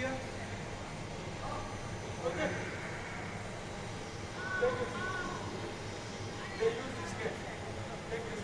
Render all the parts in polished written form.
India? Okay. Take it. They use this case. Take this.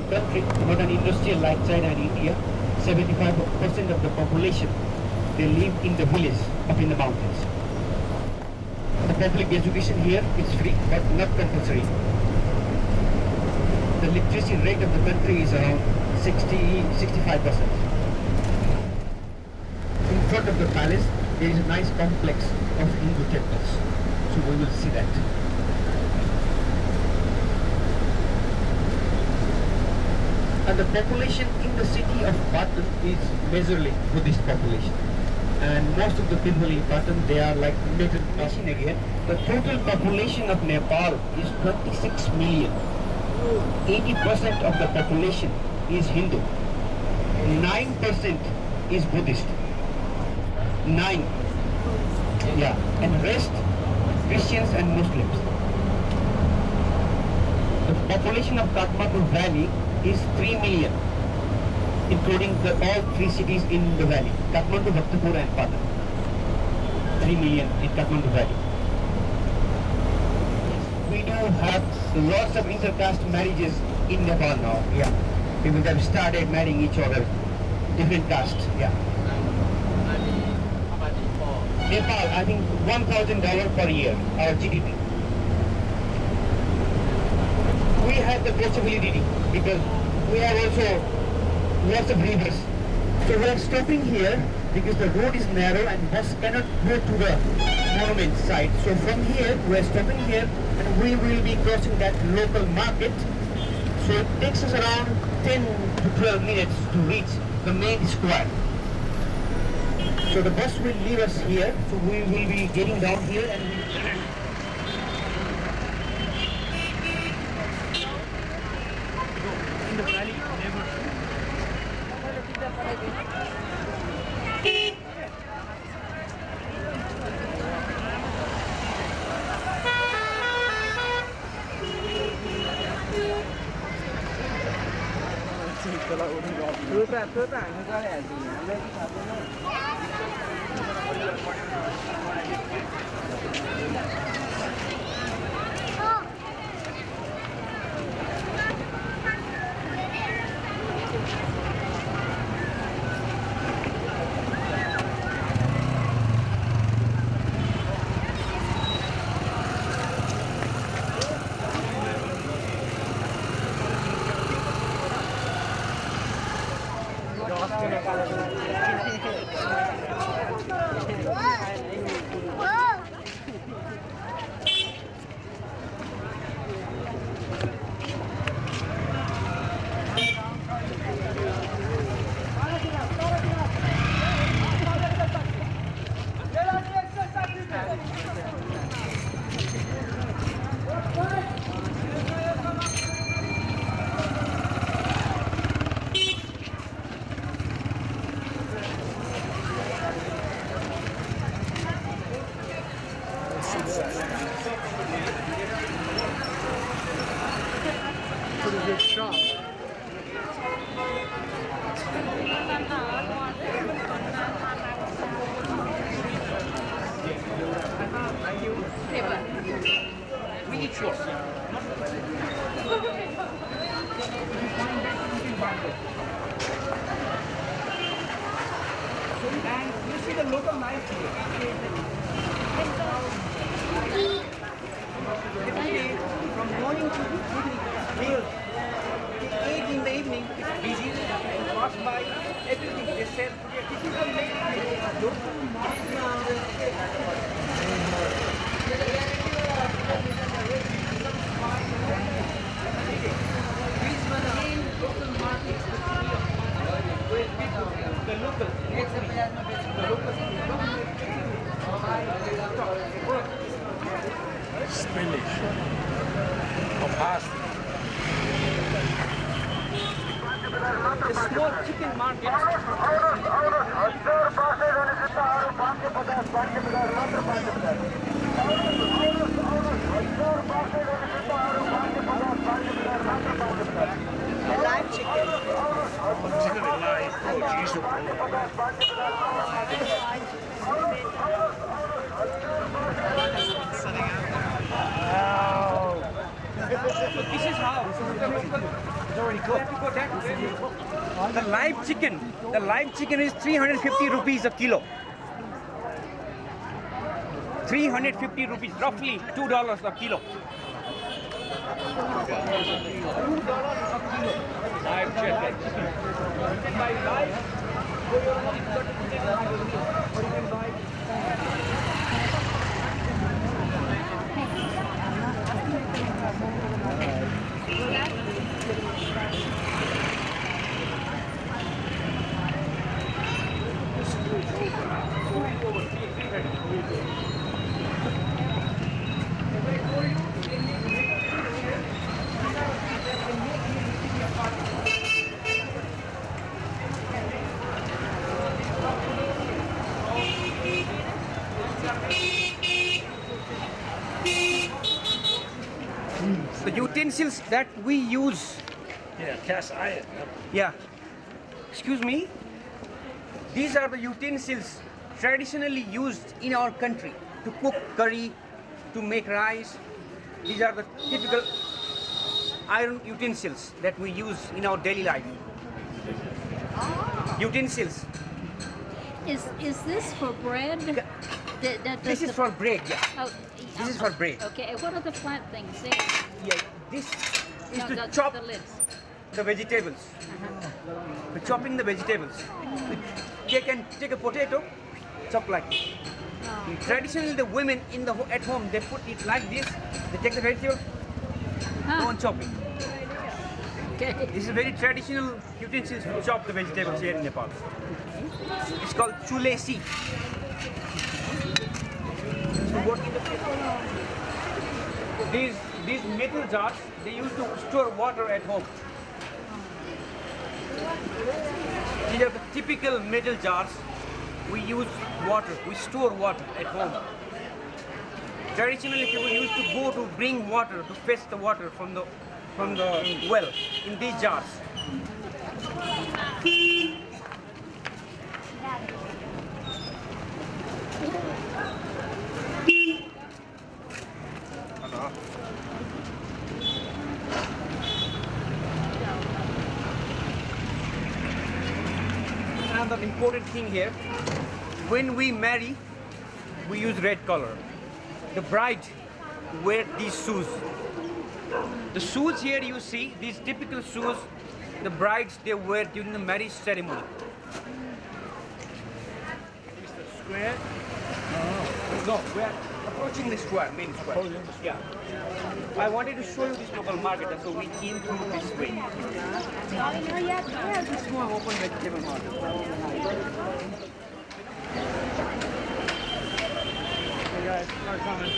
Country, not an industrial like China and India. 75% of the population, they live in the village up in the mountains. The public education here is free but not compulsory. The literacy rate of the country is around 65%. In front of the palace, there is a nice complex of Hindu temples. So we will see that. And the population in the city of Patan is majorly Buddhist population. And most of the people in Patan, they are like native nation again. The total population of Nepal is 26 million. 80% of the population is Hindu. 9% is Buddhist. 9. Yeah. And rest, Christians and Muslims. The population of Kathmandu Valley is 3 million, including all three cities in the valley, Kathmandu, Bhaktapur and Patan. 3 million in Kathmandu Valley. We do have lots of intercaste marriages in Nepal now. Yeah. People have started marrying each other, different castes. Yeah. Nepal, I think $1,000 per year, our GDP. We have the possibility because we have also lots of rivers. So we are stopping here because the road is narrow and bus cannot go to the monument site. So from here, we are stopping here and we will be crossing that local market. So it takes us around 10 to 12 minutes to reach the main square. So the bus will leave us here. So we will be getting down here and in the valley, never. Pretty good shop. We eat yours. And you see the local knife here. Every day, from morning to evening, till 8 in the evening, it's busy and pass by everything. They sell typical local these were the main local markets, where people, the local, Spinach. Or pasta. the small chicken market. Live chicken. So this is how. It's already cooked. The live chicken is 350 rupees a kilo. 350 rupees, roughly $2 a kilo. Live chicken. You can buy live, or you can buy. The utensils that we use. Yeah, cast iron. Yeah. Excuse me. These are the utensils traditionally used in our country to cook curry, to make rice. These are the typical iron utensils that we use in our daily life. Utensils. Is this for bread? This is for bread, yeah. Oh, This is for bread. Okay, and what are the flat things there? Yeah, this is No, to chop the lids. the vegetables. For chopping the vegetables. They can take a potato, chop like this. Traditionally, the women at home, they put it like this. They take the vegetable, go on chopping. Okay. This is very traditional utensils to chop the vegetables here in Nepal. It's called chulesi. These metal jars, they used to store water at home. These are the typical metal jars. We use water, we store water at home. Traditionally, people used to go to bring water, to fetch the water from the well in these jars. Another important thing here, when we marry, we use red color. The bride wear these shoes. The shoes here you see, these typical shoes, the brides they wear during the marriage ceremony. square? No, we are approaching the square, main square. Approaching the Yeah. I wanted to show you this local market, so we came through this way. Yeah, this small open vegetable market. Hey guys, start coming.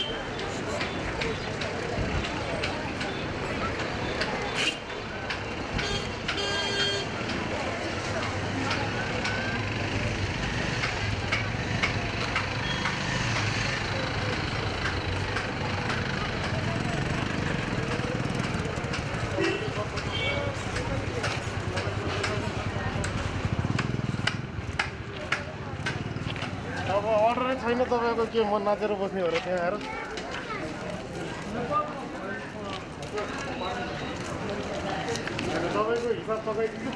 अब अर्डरै छैन तपाईँको के म नाचेर बस्ने हो र त्यहाँ आएर तपाईँको हिसाब पकाइदिनु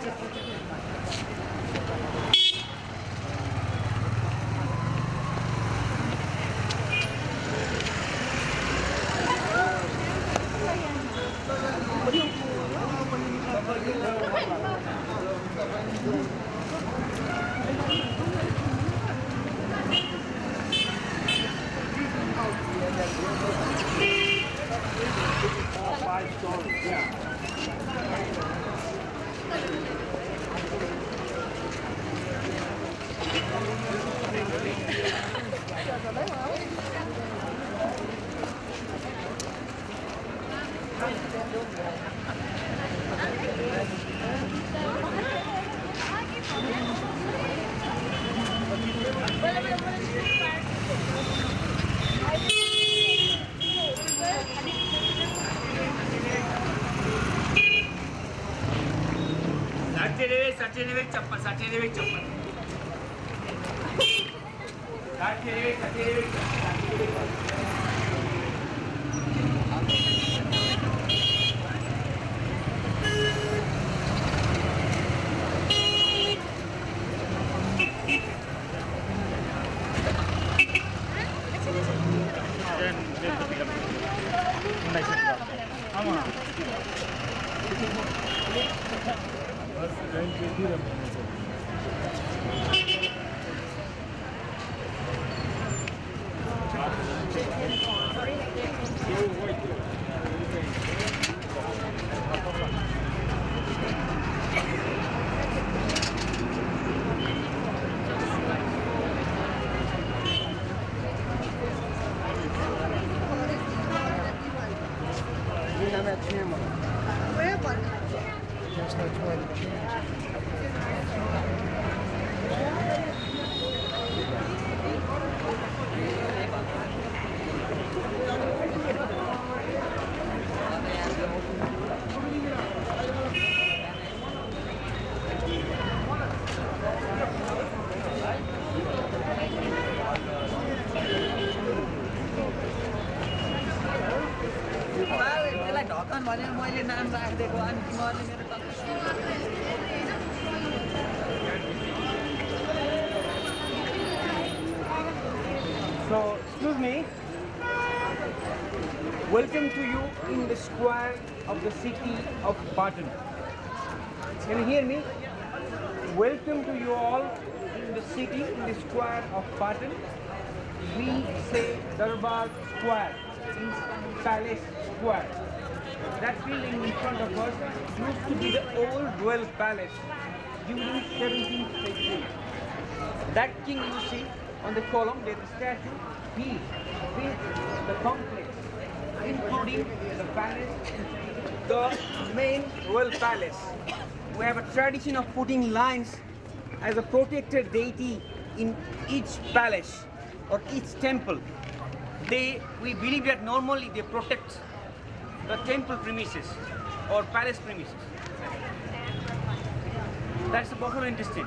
So, excuse me. Welcome to you in the square of the city of Patan. Can you hear me? Welcome to you all in the city, in the square of Patan. We say Durbar Square, means Palace Square. That building in front of us used to be the old royal palace during 17th century. That king you see on the column, there's a statue. He built the complex, including the palace, the main royal palace. We have a tradition of putting lions as a protected deity in each palace or each temple. We believe that normally they protect the temple premises or palace premises. That's the buffalo intestine.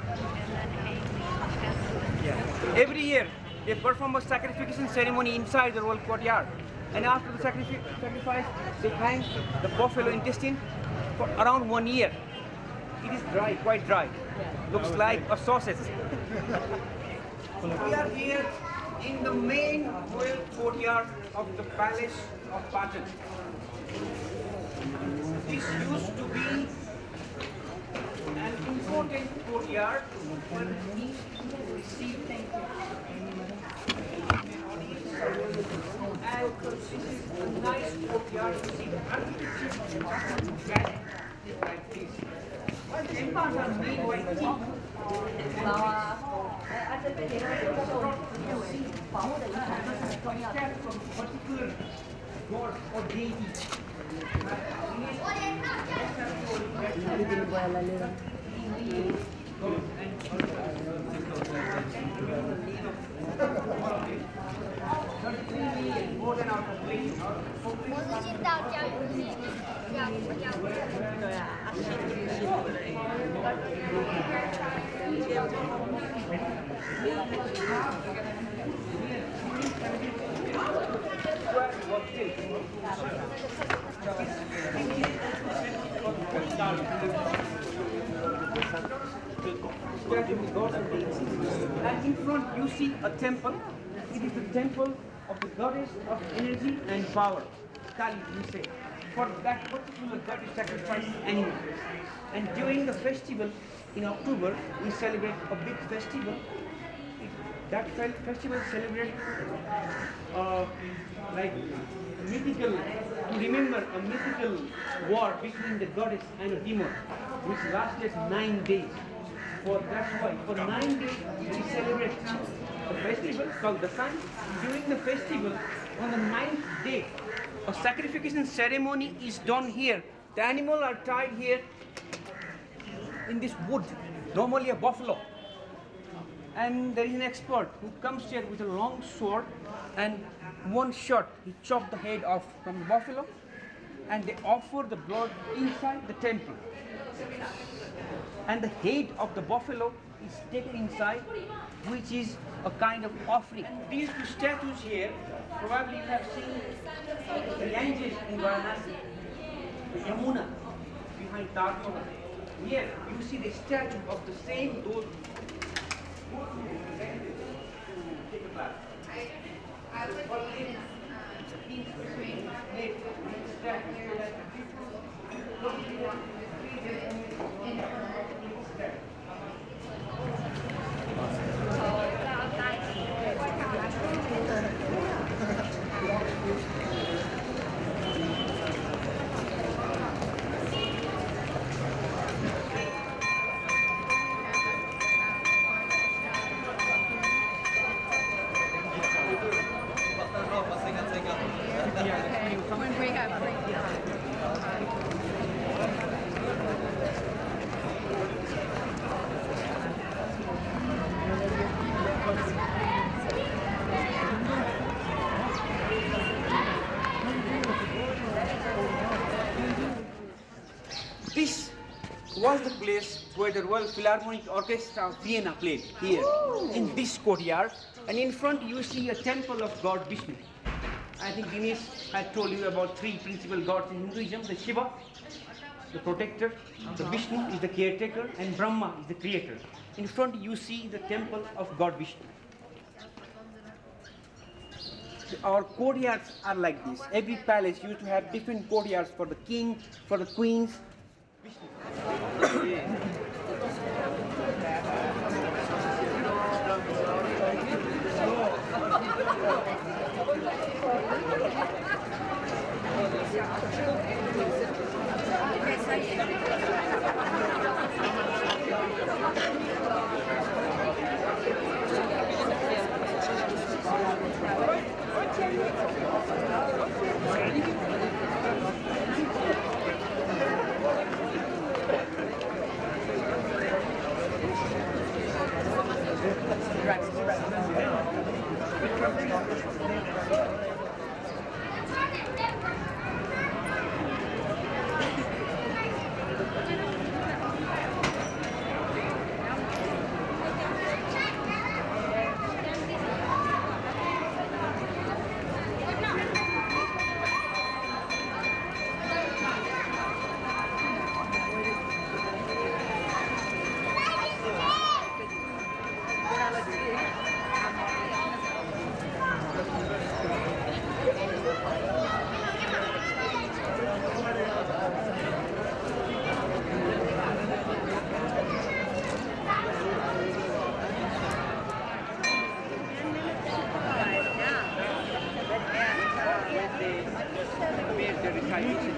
Yeah. Every year they perform a sacrification ceremony inside the royal courtyard, and after the sacrifice they hang the buffalo intestine for around 1 year. It is dry, quite dry. Looks like a sausage. We are here in the main royal courtyard of the palace of Patan. This used to be an important courtyard where the king received So this is a nice courtyard. You see the architecture of the granite is like this. The temples are made by teak. From particular god or deity. More than out of place. 我已经到教育局And in front you see a temple. It is the temple of the goddess of energy and power, Kali, we say. For that particular god is sacrificed animal. And during the festival in October, we celebrate a big festival. That festival is celebrated like mythical, to remember a mythical war between the goddess and a demon, which lasted 9 days. That's why for 9 days we celebrate a festival called the sun. During the festival, on the 9th day, a sacrification ceremony is done here. The animals are tied here in this wood, normally a buffalo. And there is an expert who comes here with a long sword, and one shot he chopped the head off from the buffalo, and they offer the blood inside the temple. And the head of the buffalo is taken inside, which is a kind of offering. And these two statues here, probably you have seen the Ganges in Varanasi, the Yamuna behind Taj Mahal. Here you see the statue of the same those. Take a class. When we have free time. This was the place where the Royal Philharmonic Orchestra of Vienna played, here, in this courtyard. And in front you see a temple of God Vishnu. I think Dinesh had told you about 3 principal gods in Hinduism: the Shiva, the protector, the Vishnu is the caretaker, and Brahma is the creator. In front you see the temple of God Vishnu. Our courtyards are like this. Every palace used to have different courtyards for the king, for the queens.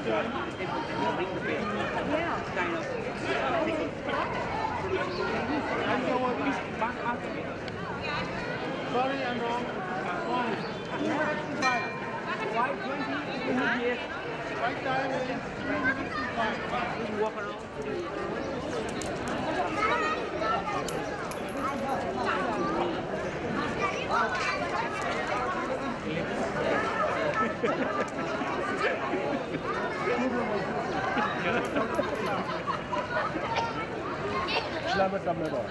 Sorry, I'm wrong. Wrong. Right time is 3:55. Selamat Dumbledore.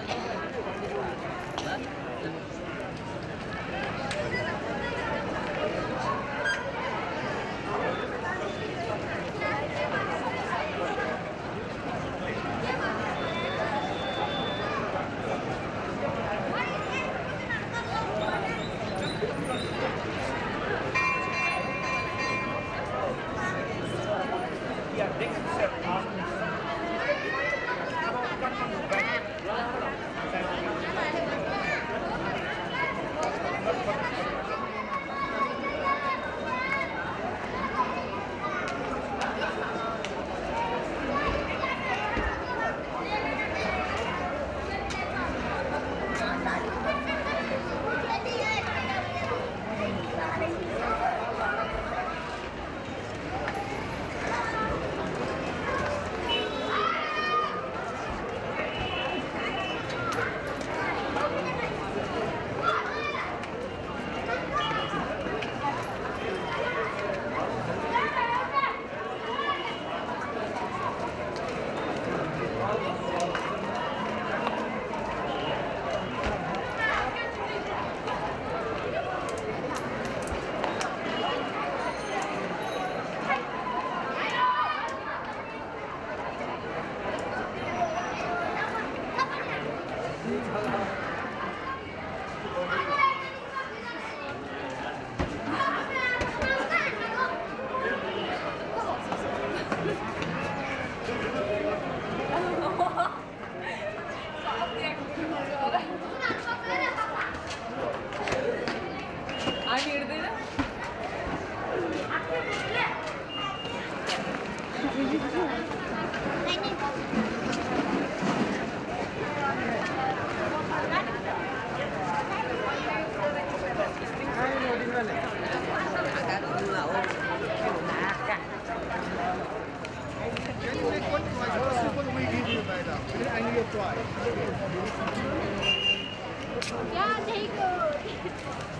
Yeah, take good.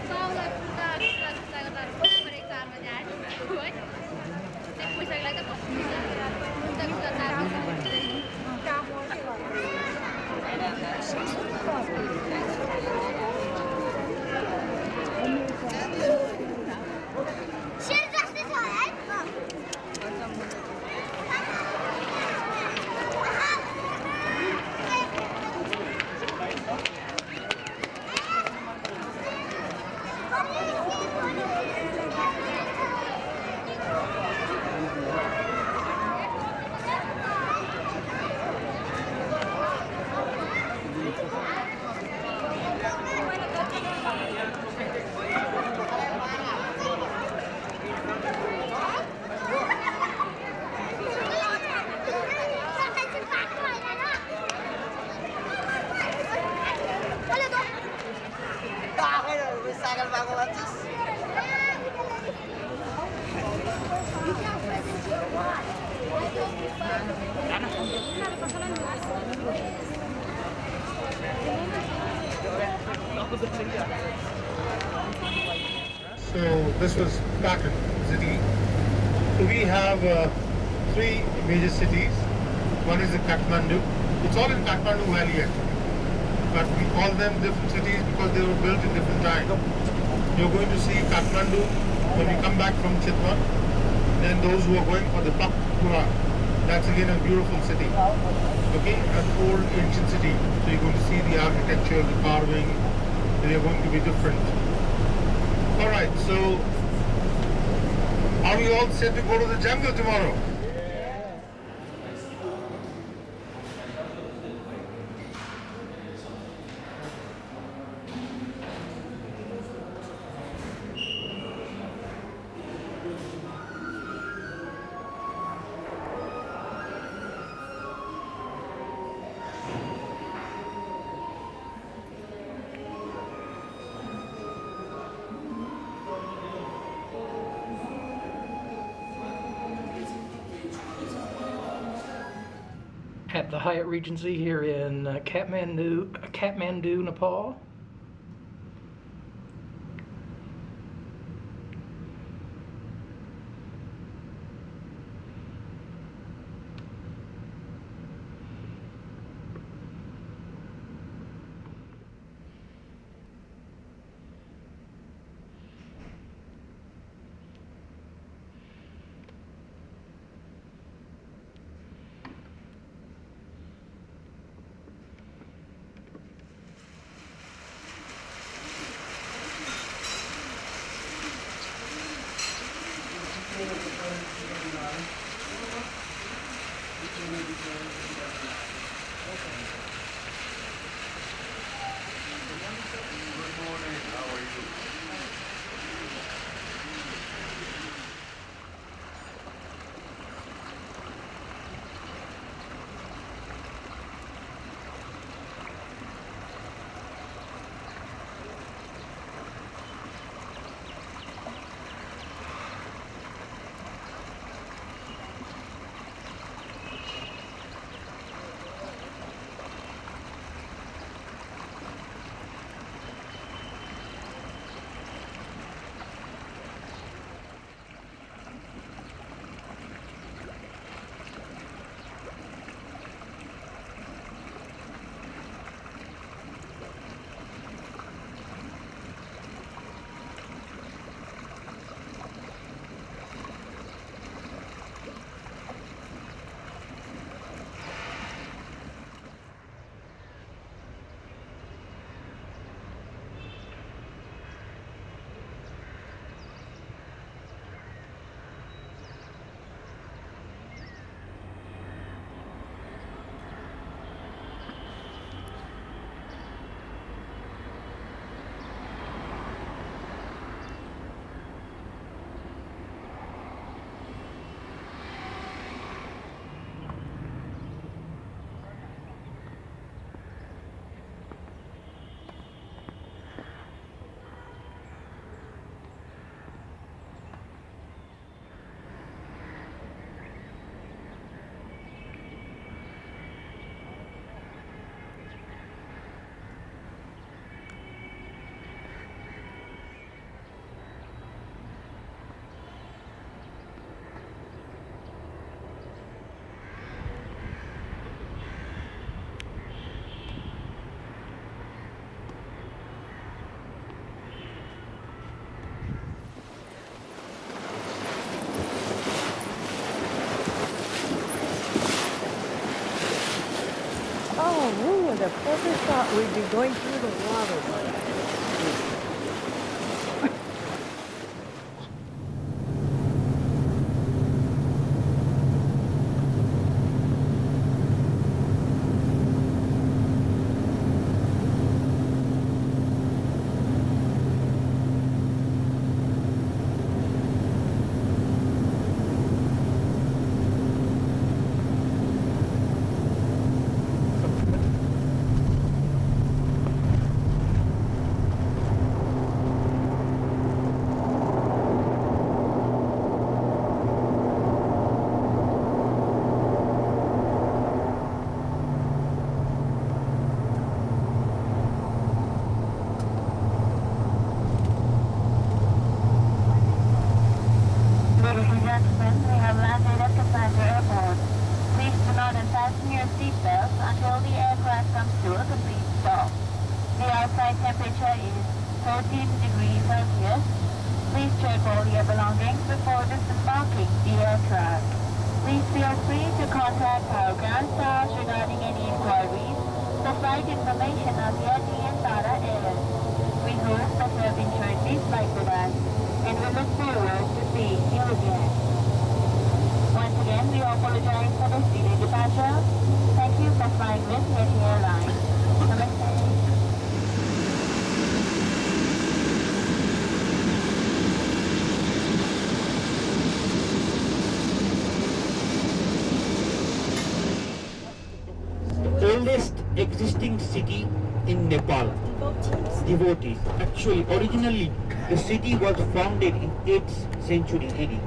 Sao lại ta beri karma jadi. Saya pusing lagi tak kita tahu. So this was Patan city. So we have three major cities. One is the Kathmandu. It's all in Kathmandu Valley actually. But we call them different cities because they were built in different times. You're going to see Kathmandu when you come back from Chitwan. Then those who are going for the Bhaktapur, that's again a beautiful city. Okay, an old ancient city. So you're going to see the architecture, the carving. They are going to be different. Alright, so are we all set to go to the jungle tomorrow? the Hyatt Regency here in Kathmandu, Nepal. Oh, the purpose thought we'd be going through the water. Ladies and gentlemen, we have landed at Kathmandu Airport. Please do not unfasten your seatbelts until the aircraft comes to a complete stop. The outside temperature is 13 degrees Celsius. Please check all your belongings before disembarking the aircraft. Please feel free to contact our ground staff regarding any inquiries for flight information on Yeti and Tara Air. We hope that you have enjoyed this flight with us, and we look forward to seeing you again. Once again, we apologize for this delayed departure. Thank you for flying with Yeti Airlines. Namaste. Oldest existing city in Nepal. Devotees. Actually, originally, the city was founded in 8th century AD.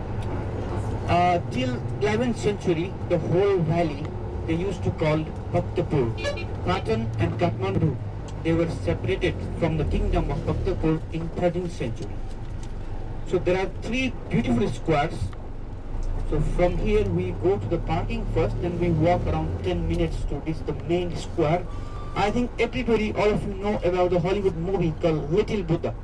Till 11th century, the whole valley they used to call Bhaktapur. Patan and Kathmandu, they were separated from the kingdom of Bhaktapur in 13th century. So there are three beautiful squares. So from here we go to the parking first, then we walk around 10 minutes to reach the main square. I think everybody, all of you know about the Hollywood movie called Little Buddha.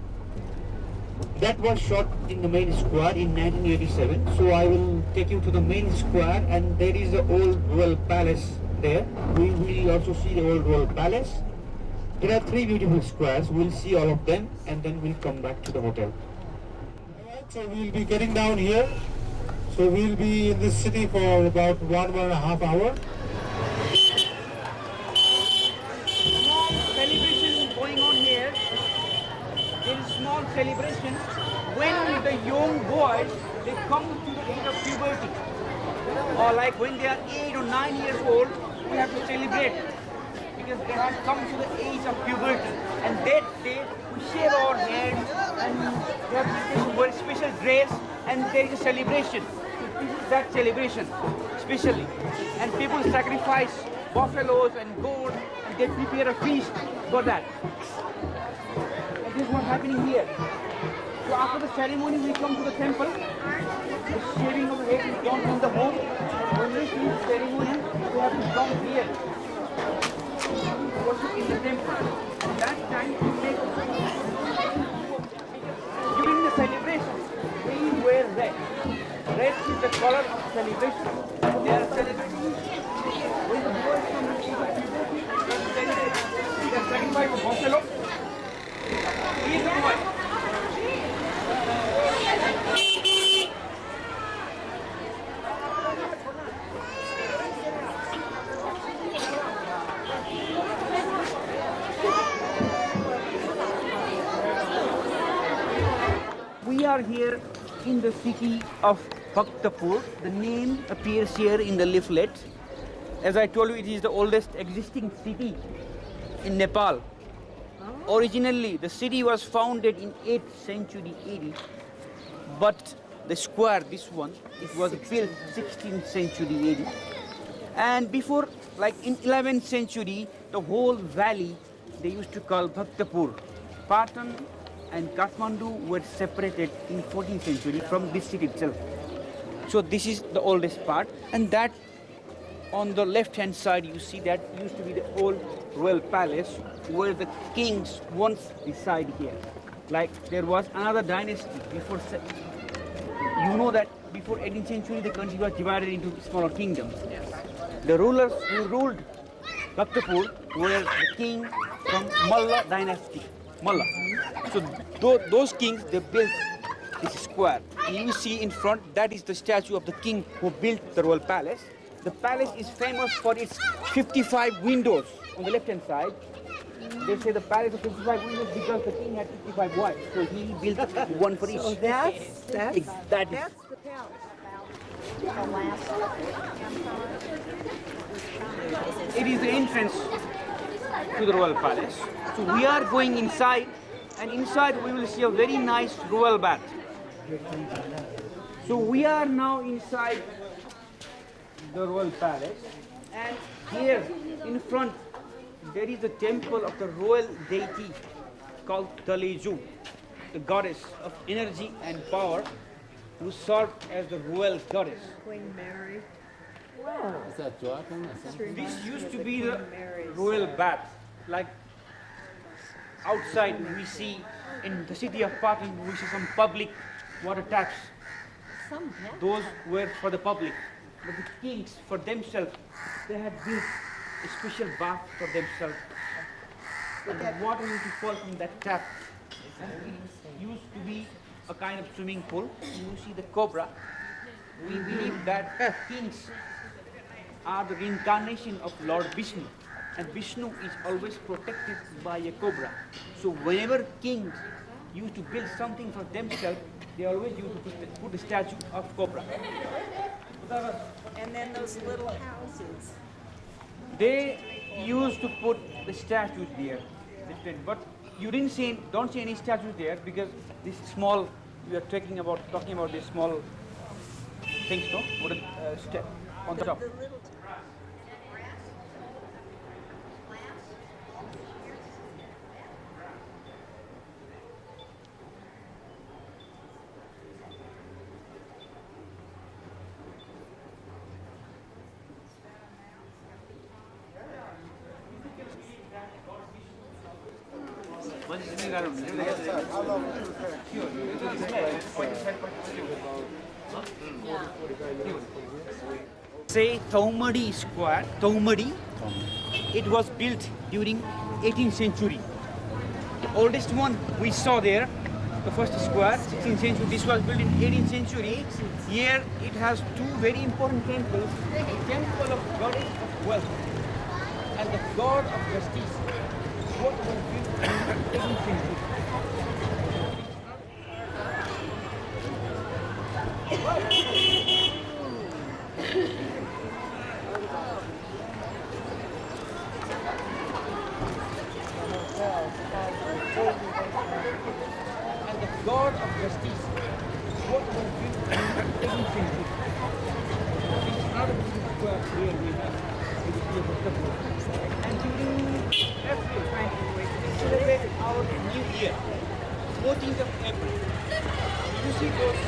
That was shot in the main square in 1987. So I will take you to the main square, and there is the old royal palace there. We will also see the old royal palace. There are three beautiful squares. We'll see all of them, and then we'll come back to the hotel. Alright, so we'll be getting down here. So we'll be in this city for about 1.5 hours. Small celebration going on here. There is small celebration when the young boys, they come to the age of puberty. Or like when they are 8 or 9 years old, we have to celebrate because they have come to the age of puberty. And that day we shave our heads and we have to wear special dress, and there is a celebration. That celebration especially, and people sacrifice buffaloes and goats, and they prepare a feast for that. And this is what's happening here. So after the ceremony we come to the temple. The shaving of the head is done in the home. When we finish the ceremony we have to come here, worship in the temple. And that time we make during the celebration we wear red. Red is the color of celebration. They are celebrating when the boys come to the puberty, they are sacrificing a buffalo. He is the boy. We are here in the city of Bhaktapur. The name appears here in the leaflet. As I told you, it is the oldest existing city in Nepal. Originally, the city was founded in 8th century AD, but the square, this one, it was built 16th century AD. And before, like in 11th century, the whole valley they used to call Bhaktapur. Patan and Kathmandu were separated in 14th century from this city itself. So this is the oldest part, and that on the left hand side you see that used to be the old royal palace where the kings once reside here. Like there was another dynasty before, you know that before 18th century the country was divided into smaller kingdoms. The rulers who ruled Bhaktapur were the king from Malla dynasty. Malla. So those kings, they built this square. And you see in front, that is the statue of the king who built the royal palace. The palace is famous for its 55 windows on the left hand side. They say the palace of 55 windows because the king had 55 wives. So he built one for each. So that's the palace. It is the entrance to the royal palace. So we are going inside, and inside we will see a very nice royal bath. So we are now inside the royal palace, and here in front there is a temple of the royal deity called Taleju, the goddess of energy and power, who served as the royal goddess. Queen Mary. This used to be the royal bath. Like outside we see in the city of Patan, we see some public water taps. Those were for the public. But the kings, for themselves, they had built a special bath for themselves. So the water used to fall from that tap. And it used to be a kind of swimming pool. You see the cobra. We believe that kings are the reincarnation of Lord Vishnu. And Vishnu is always protected by a cobra. So whenever kings used to build something for themselves, they always used to put a statue of cobra. And then those little houses. They used to put the statues there. But you don't see any statues there because this small, we are talking about this small things, no? Wooden step on the top. Say Taumadi Square, Taumadi. It was built during 18th century. Oldest one we saw there, the first square, 16th century. This was built in 18th century. Here it has two very important temples: the temple of goddess of wealth and the god of justice. What was built in 18th century? And the god of justice. What was built in 18th century? This is not a square here we have. It is here Bhaktapur. And during April, we celebrate our new year, 14th of April. You see those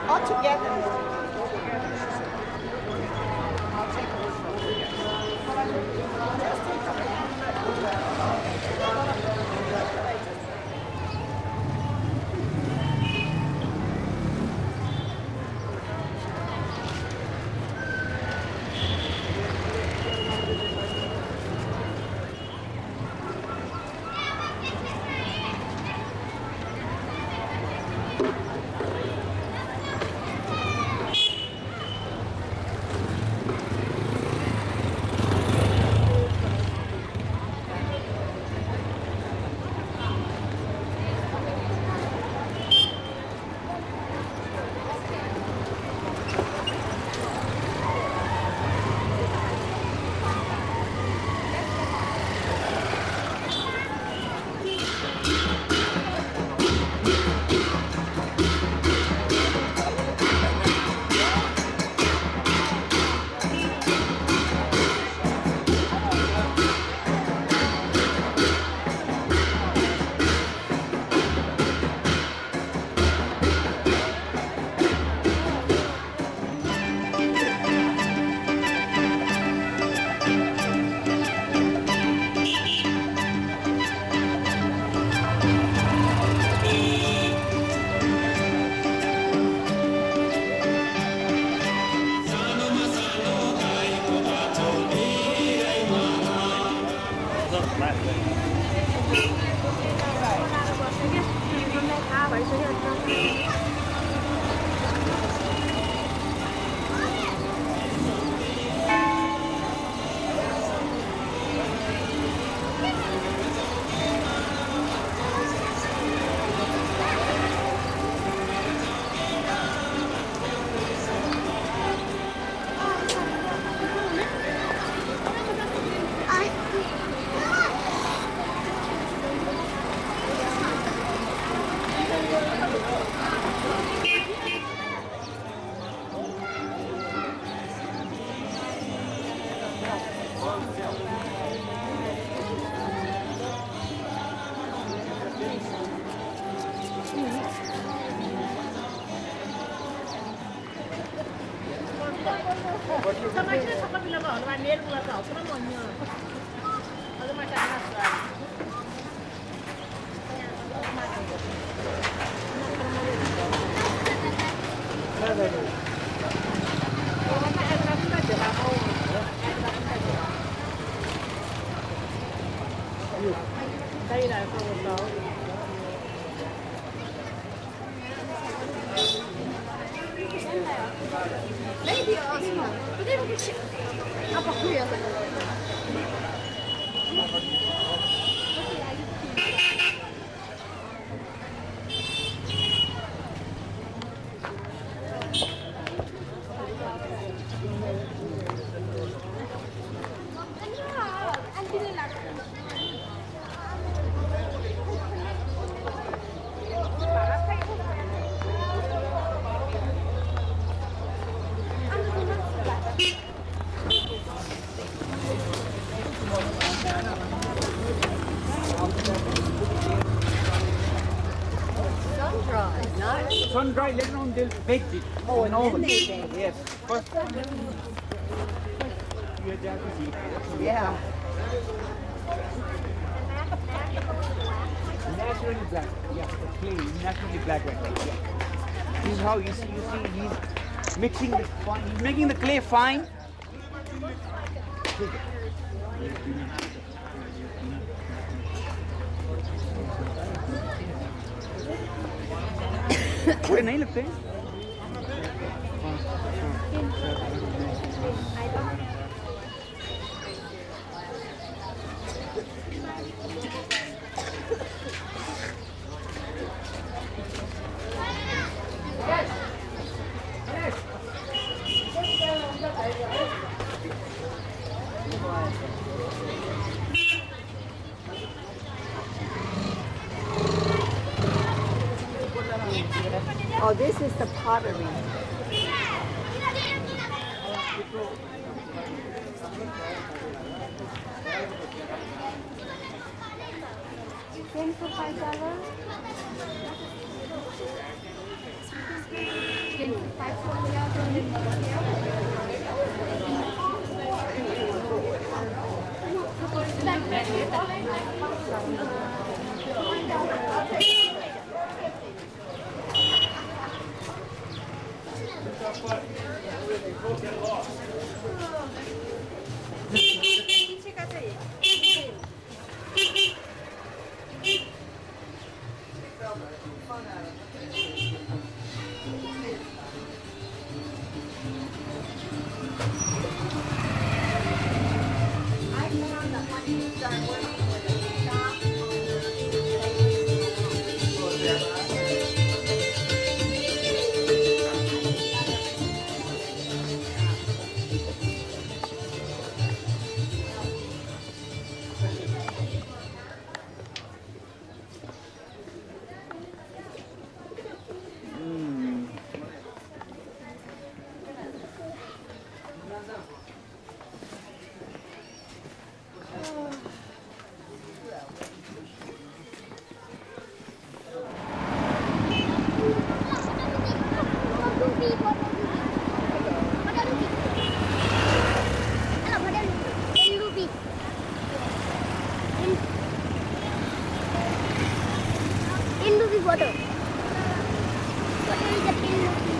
all together. Đây là phòng số. Maybe aslında. Bu da bir şey. Apa kuruyor. still baked it. Oh, in and oven. then they bake it. Yes. First, Yeah. naturally black. Yeah, it's clean. Naturally black right now. Yeah. This is how you see he's mixing the fine. He's making the clay fine. पूरे नहीं लगते हैं? Oh, this is the pottery. $10 for $5. $10 for water. Water is a tin.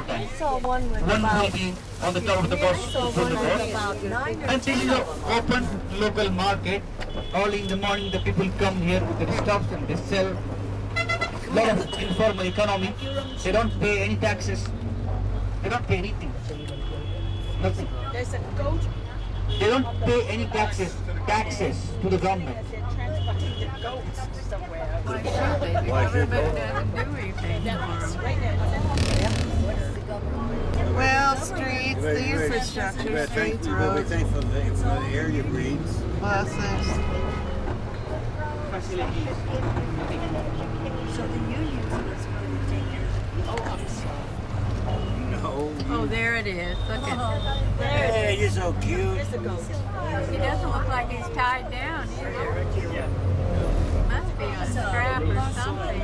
I saw one with One about, will be on the top of the I bus saw from one the with bus. about 9 or And this 10 is of an them. open local market. Early in the morning, the people come here with their stuff and they sell. Lot of informal economy. They don't pay any taxes. They don't pay anything. Nothing. There's a goat. They don't pay any taxes to the government. They're transporting the goats somewhere. Why should they? Government doesn't do anything Well, streets, the infrastructure, streets, roads, thankful for the area breeds. buses. Facilities. So the unions was going to take care of it. Oh, I'm sorry. No. Oh, there it is. Look at Hey, you're so cute. There's the goat. He doesn't look like he's tied down either. Must be a strap or something.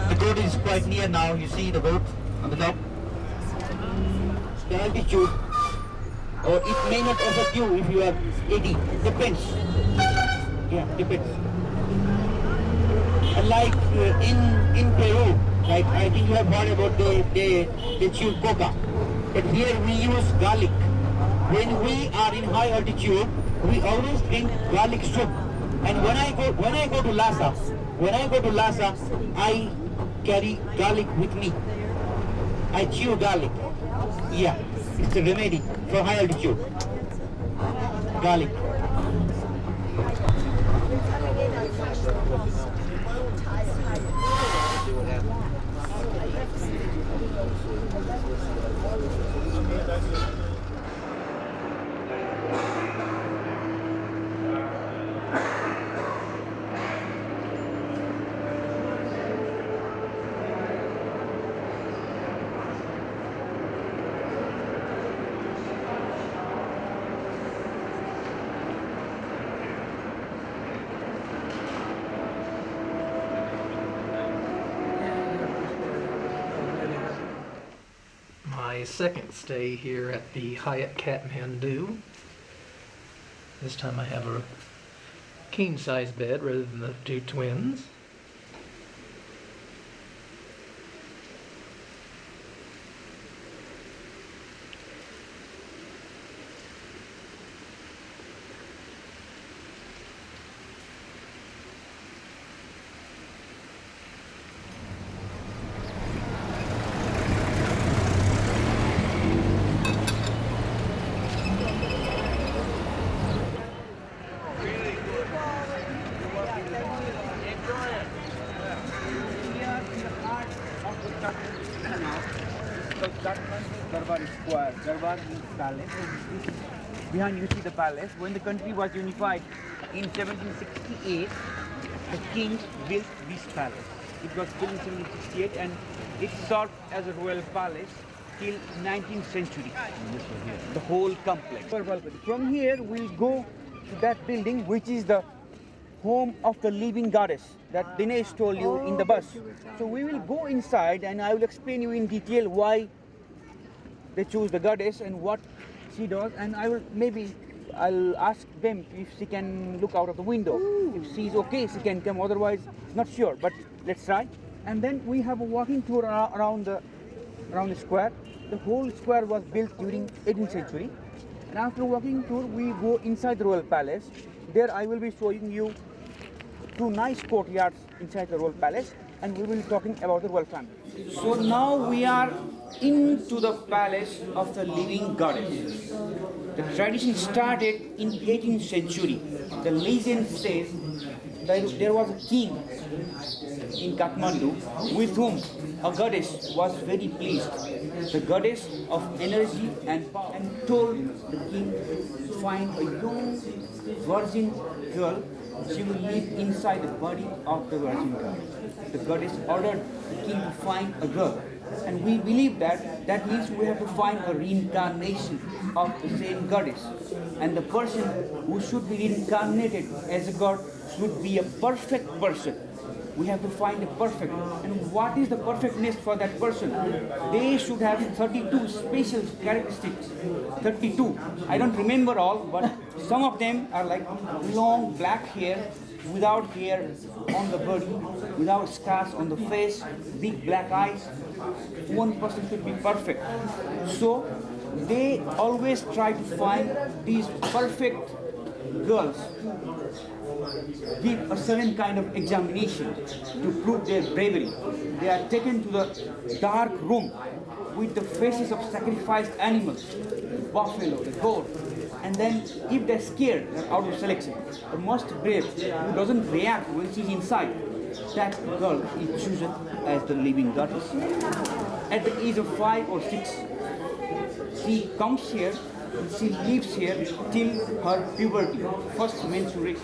The boat is quite near now. You see the boat on the top. The altitude, or it may not affect you if you are 80. Depends. Yeah, depends. Like in Peru, like I think you have heard about they chew coca. But here we use garlic. When we are in high altitude, we always drink garlic soup. And when I go to Lhasa, I carry garlic with me. I chew garlic. Yeah, it's a remedy for high altitude. Garlic. my second stay here at the Hyatt Kathmandu. This time I have a king-size bed rather than the two twins. Durbar Square. Durbar means palace. Behind you see the palace. When the country was unified in 1768, the king built this palace. It was built in 1768 and it served as a royal palace till 19th century. The whole complex. From here we'll go to that building which is the home of the living goddess that Dinesh told you in the bus. So we will go inside and I will explain you in detail why they choose the goddess and what she does, and I'll ask them if she can look out of the window. If she's okay, she can come, otherwise not sure, but let's try. And then we have a walking tour around the square. The whole square was built during 18th century. And after walking tour, we go inside the royal palace. There I will be showing you two nice courtyards inside the royal palace, and we will be talking about the royal family. So now we are into the palace of the living goddess. The tradition started in 18th century. The legend says that there was a king in Kathmandu with whom a goddess was very pleased. The goddess of energy and power, and told the king to find a young virgin girl. She will live inside the body of the virgin girl. The goddess ordered the king to find a girl. And we believe that means we have to find a reincarnation of the same goddess. And the person who should be reincarnated as a god should be a perfect person. We have to find a perfect. And what is the perfectness for that person? They should have 32 special characteristics. 32. I don't remember all, but some of them are like long black hair, without hair on the body, without scars on the face, big black eyes. One person should be perfect. So they always try to find these perfect girls, give a certain kind of examination to prove their bravery. They are taken to the dark room with the faces of sacrificed animals, buffalo, the goat. And then if they're scared, they're out of selection. The most brave, who doesn't react when she's inside, that girl is chosen as the living goddess. At the age of 5 or 6, she comes here, she lives here till her puberty, first menstruation.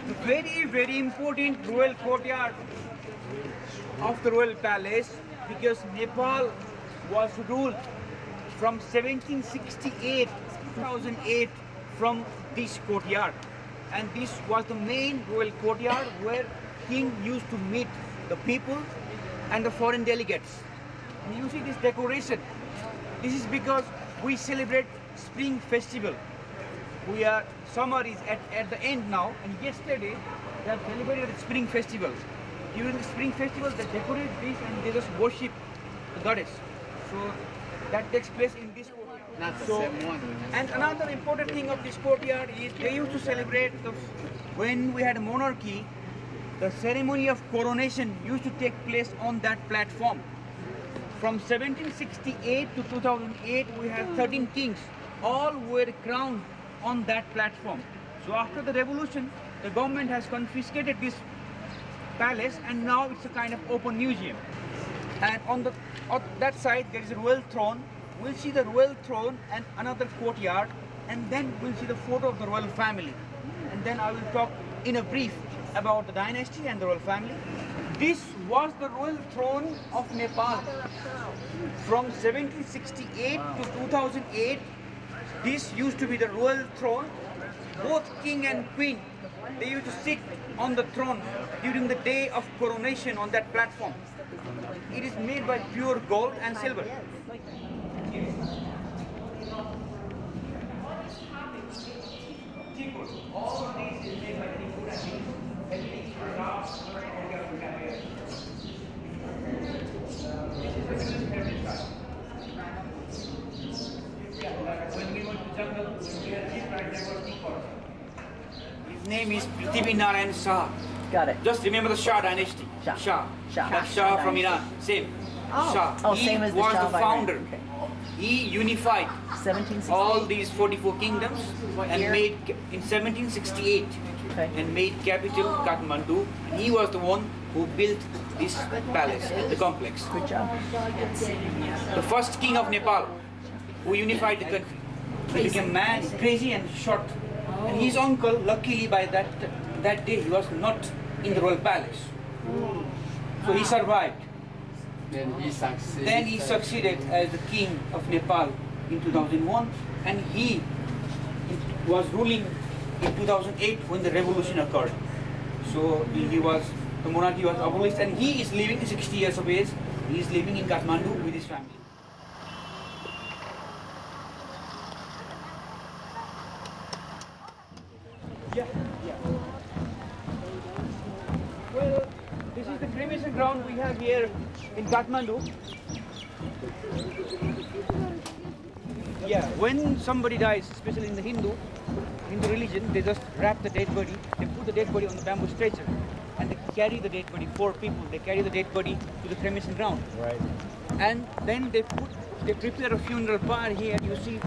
The very important royal courtyard of the royal palace, because Nepal was ruled from 1768 to 2008 from this courtyard, and this was the main royal courtyard where king used to meet the people and the foreign delegates. And you see this decoration. This is because we celebrate spring festival. Summer is at the end now, and yesterday they have celebrated the spring festival. During the spring festival they decorate this and they just worship the goddess. So that takes place in this courtyard. Not the same one. And another important thing of this courtyard is they used to celebrate when we had a monarchy, the ceremony of coronation used to take place on that platform. From 1768 to 2008 we had 13 kings. All were crowned on that platform. So after the revolution, the government has confiscated this palace and now it's a kind of open museum. And on that side there is a royal throne. We'll see the royal throne and another courtyard, and then we'll see the photo of the royal family. And then I will talk in a brief about the dynasty and the royal family. This was the royal throne of Nepal. From 1768 to 2008, this used to be the royal throne. Both king and queen, they used to sit on the throne during the day of coronation on that platform. It is made by pure gold and silver. All of these is made by Kirtipur and everything is glass. When we went to jungle, we had jeep ride, there was tea forest. His name is Thimi Shah. Got it. Just remember the Shah dynasty. Shah. Like Shah from Iran. Same. Shah. Oh, he same as the was Shah the by founder. Iran. Okay. He unified 1768. all these 44 kingdoms and year? made in 1768 and made capital Kathmandu. He was the one who built this palace, the complex. Good job. The first king of Nepal who unified the country. He became mad, crazy and short. And his uncle, luckily by that day, he was not in the royal palace. So he survived. Then he succeeded as the king of Nepal in 2001, and he was ruling in 2008 when the revolution occurred. So the monarchy was abolished, and he is living 60 years of age. He is living in Kathmandu with his family. Well, this is the cremation ground we have here in Kathmandu. Yeah, when somebody dies, especially in the Hindu religion, they just wrap the dead body, they put the dead body on the bamboo stretcher, and they carry the dead body, 4 people, they carry the dead body to the cremation ground. Right. And then they prepare a funeral pyre here. You see,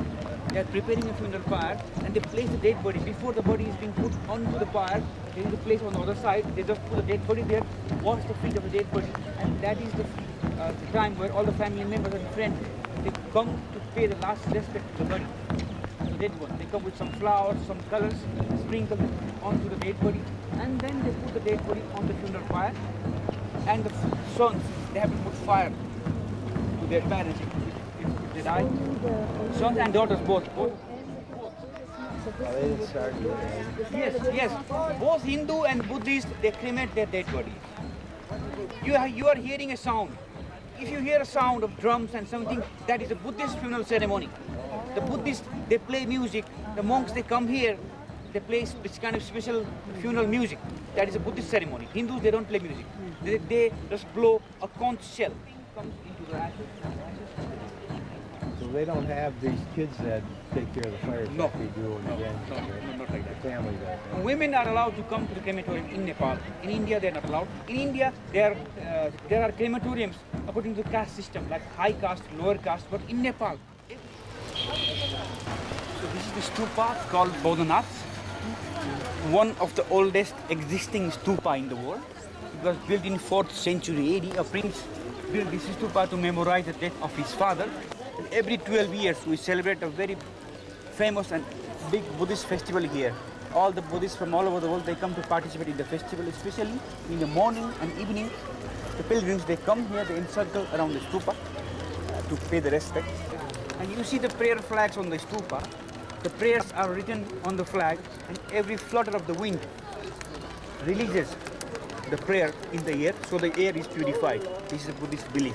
they are preparing a funeral pyre, and they place the dead body. Before the body is being put onto the pyre, there is a place on the other side. They just put the dead body there, wash the feet of the dead body, and that is the time where all the family members and friends, they come to pay the last respect to the body, the dead one. They come with some flowers, some colors, sprinkle it onto the dead body, and then they put the dead body on the funeral pyre. And the sons, they have to put fire to their parents if they die. Sons and daughters both. Yes. Both Hindu and Buddhist, they cremate their dead bodies. You are hearing a sound. If you hear a sound of drums and something, that is a Buddhist funeral ceremony. The Buddhists, they play music. The monks, they come here, they play this kind of special funeral music. That is a Buddhist ceremony. Hindus, they don't play music. They just blow a conch shell. Comes into the ashes. So they don't have these kids that take care of the fires like we do again. No, not like that. The family does. Women are allowed to come to the crematorium in Nepal. In India, they are not allowed. In India, there are crematoriums according to the caste system, like high caste, lower caste, but in Nepal. So this is the stupa called Boudhanath, one of the oldest existing stupa in the world. It was built in 4th century AD. A prince built this stupa to memorize the death of his father. And every 12 years we celebrate a very famous and big Buddhist festival here. all the Buddhists from all over the world, they come to participate in the festival, especially in the morning and evening. The pilgrims, they come here, they encircle around the stupa to pay the respect. And you see the prayer flags on the stupa. The prayers are written on the flag, and every flutter of the wind releases the prayer in the air, so the air is purified. This is a Buddhist belief.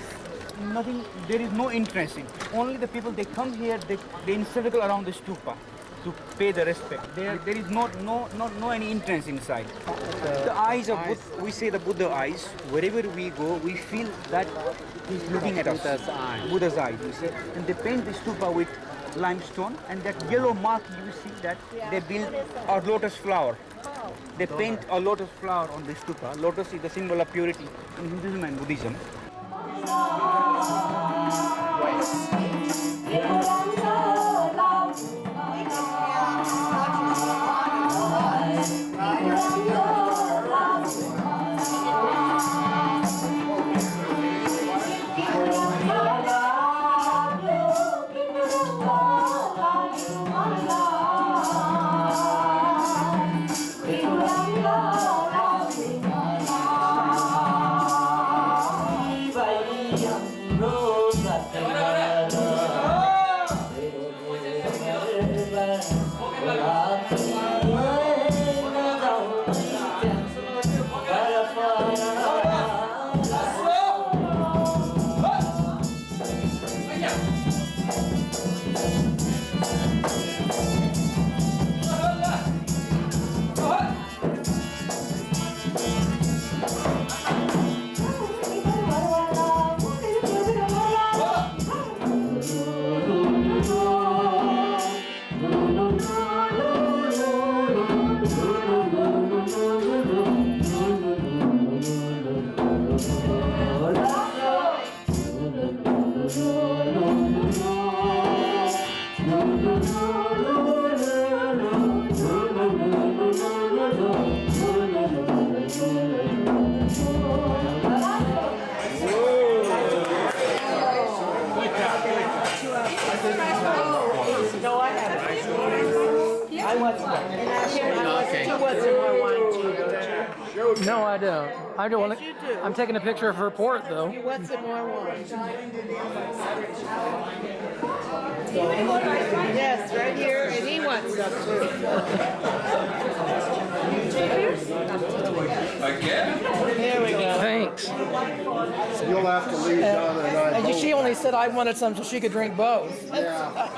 Nothing, there is no entrance in. Only the people, they come here, they encircle around the stupa to pay the respect. There is no any entrance inside. The eyes of Buddha, we say the Buddha eyes. Wherever we go, we feel that he's looking at us. Buddha's eyes, you see. And they paint the stupa with limestone, and that yellow mark, you see that they build a lotus flower. They paint a lotus flower on the stupa. Lotus is the symbol of purity in Hinduism and Buddhism. No, I don't. I don't want to. I'm taking a picture of her port, though. You want some more wine? Yes, right here, and he wants some too. Here we go. Thanks. You'll have to leave Donna and I And both. she only said I wanted some so she could drink both. Yeah.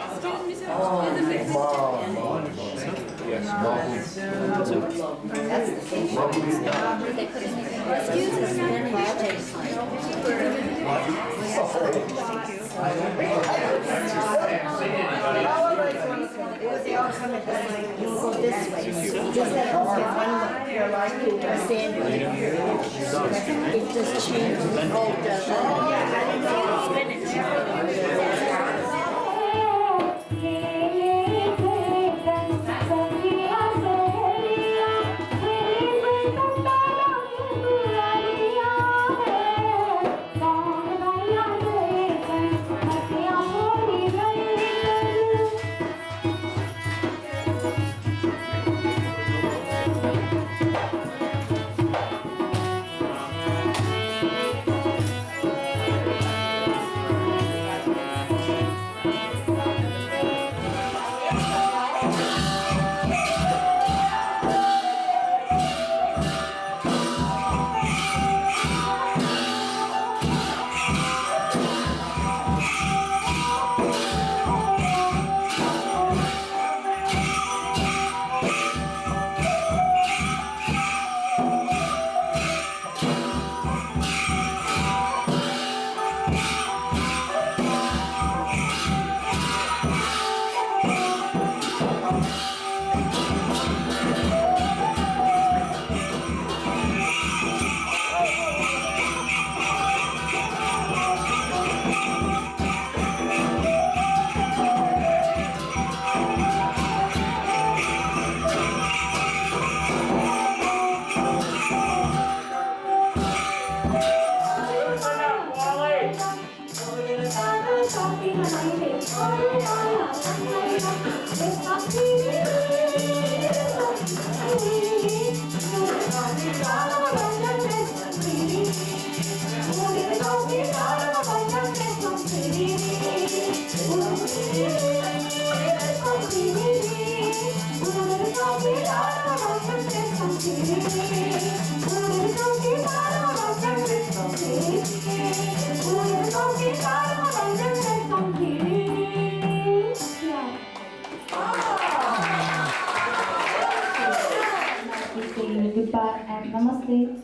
Goodbye and namaste.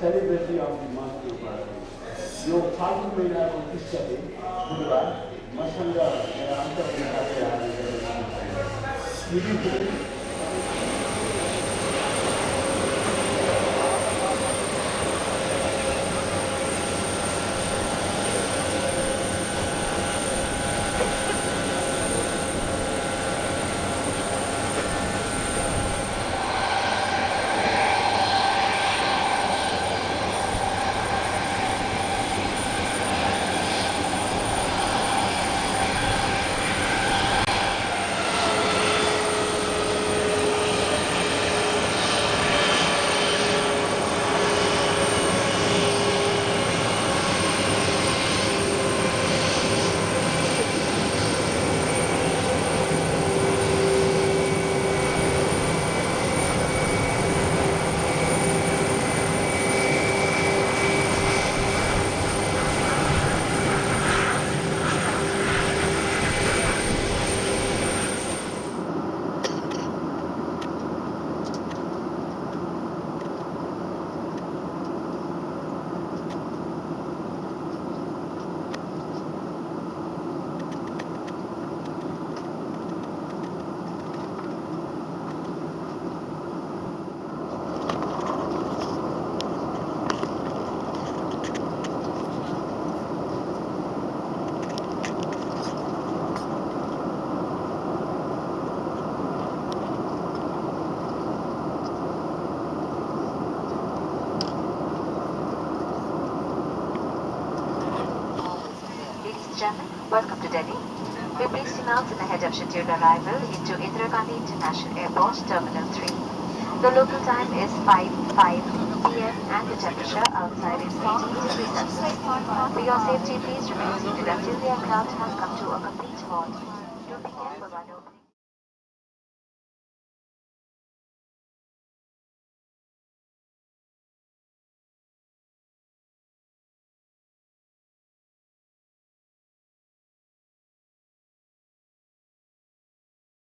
Celebrity of the month Durbar. यो फाल्गुन महिनाको 30 गते बुधबार मसँग मेरा अन्तर्विभागीय Welcome to Delhi. We pleased to announce ahead of scheduled arrival into Indira Gandhi International Airport, Terminal 3. The local time is 5:05 p.m. and the temperature outside is 18 degrees Celsius. For your safety, please remain seated until the aircraft has come to a complete halt. Do be careful while opening.